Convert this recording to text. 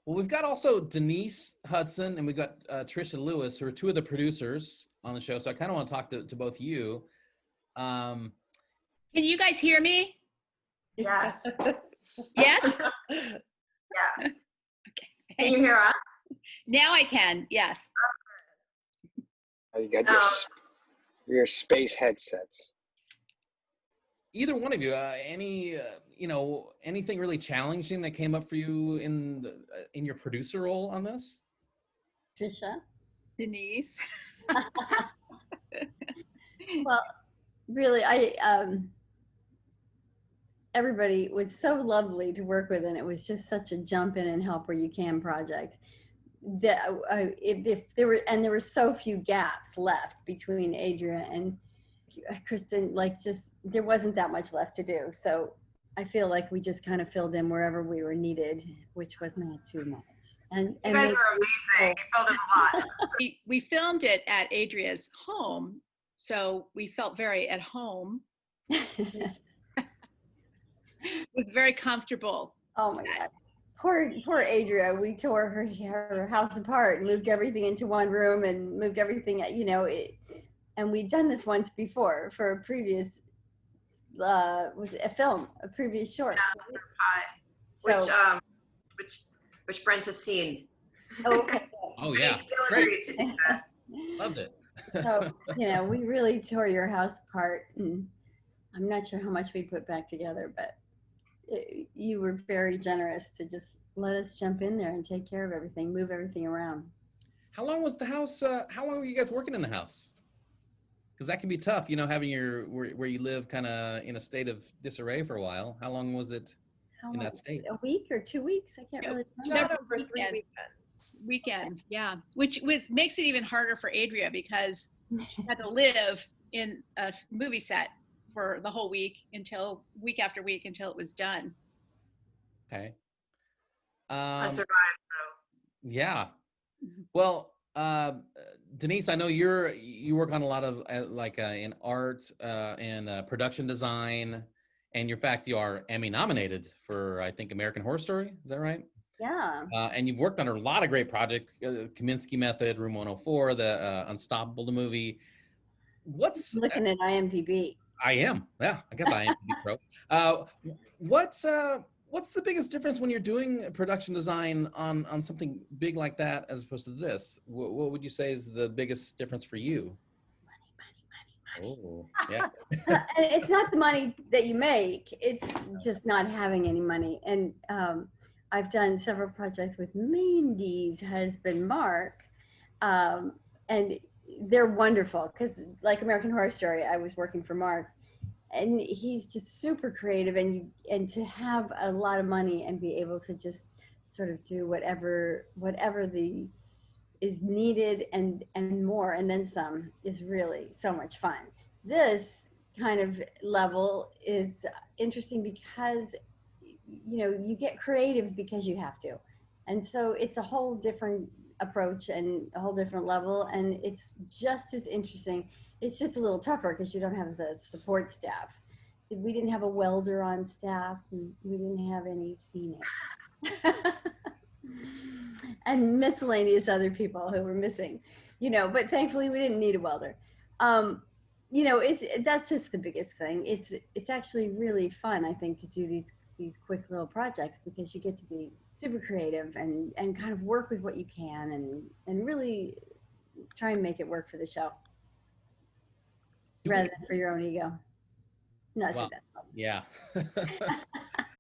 Well, we've got also Denise Hudson and we've got Tricia Louis, who are two of the producers on the show. So I kind of want to talk to both you. Can you guys hear me? Yes. Yes? Yes. Okay. Can you hear us? Now I can, yes. Oh, you got your space headsets. Either one of you, anything really challenging that came up for you in your producer role on this? Tricia? Denise? Well, really, everybody was so lovely to work with, and it was just such a jump in and help where you can project. There were so few gaps left between Adria and Kristen, there wasn't that much left to do. So I feel like we just kind of filled in wherever we were needed, which was not too much. And You guys were amazing. You filled in a lot. We filmed it at Adria's home, so we felt very at home. It was very comfortable. Oh my God. Poor Adria, we tore her house apart and moved everything into one room and moved everything, and we'd done this once before for a previous, was it a film, a previous short. Yeah, So, which Brent has seen. Okay. Oh yeah. He still agreed to do this. Loved it. So, we really tore your house apart, and I'm not sure how much we put back together, but you were very generous to just let us jump in there and take care of everything, move everything around. How long was the house? How long were you guys working in the house? Because that can be tough, having where you live kind of in a state of disarray for a while. How long was it in that state? A week or 2 weeks? I can't really remember. Several over 3 weekends, yeah. Which makes it even harder for Adria because she had to live in a movie set for the whole week week after week until it was done. Okay. I survived though. Yeah. Well, Denise, I know you work on a lot of in art and production design, and in fact you are Emmy nominated for I think American Horror Story. Is that right? Yeah. And you've worked on a lot of great projects: Kominsky Method, Room 104, the Unstoppable, the movie. What's looking at IMDb? I am. Yeah, I got the IMDb Pro. What's the biggest difference when you're doing production design on something big like that as opposed to this? What would you say is the biggest difference for you? Money. Oh, yeah. It's not the money that you make. It's just not having any money. And I've done several projects with Mandy's husband, Mark, and they're wonderful because like American Horror Story, I was working for Mark. And he's just super creative, and to have a lot of money and be able to just sort of do whatever is needed and more, and then some, is really so much fun. This kind of level is interesting because you get creative because you have to, and so it's a whole different approach and a whole different level, and it's just as interesting. It's just a little tougher because you don't have the support staff. We didn't have a welder on staff, and we didn't have any scenic. And miscellaneous other people who were missing, but thankfully we didn't need a welder. That's just the biggest thing. It's actually really fun, I think, to do these quick little projects because you get to be super creative and kind of work with what you can and really try and make it work for the show. Rather than for your own ego. Not well, that. Yeah.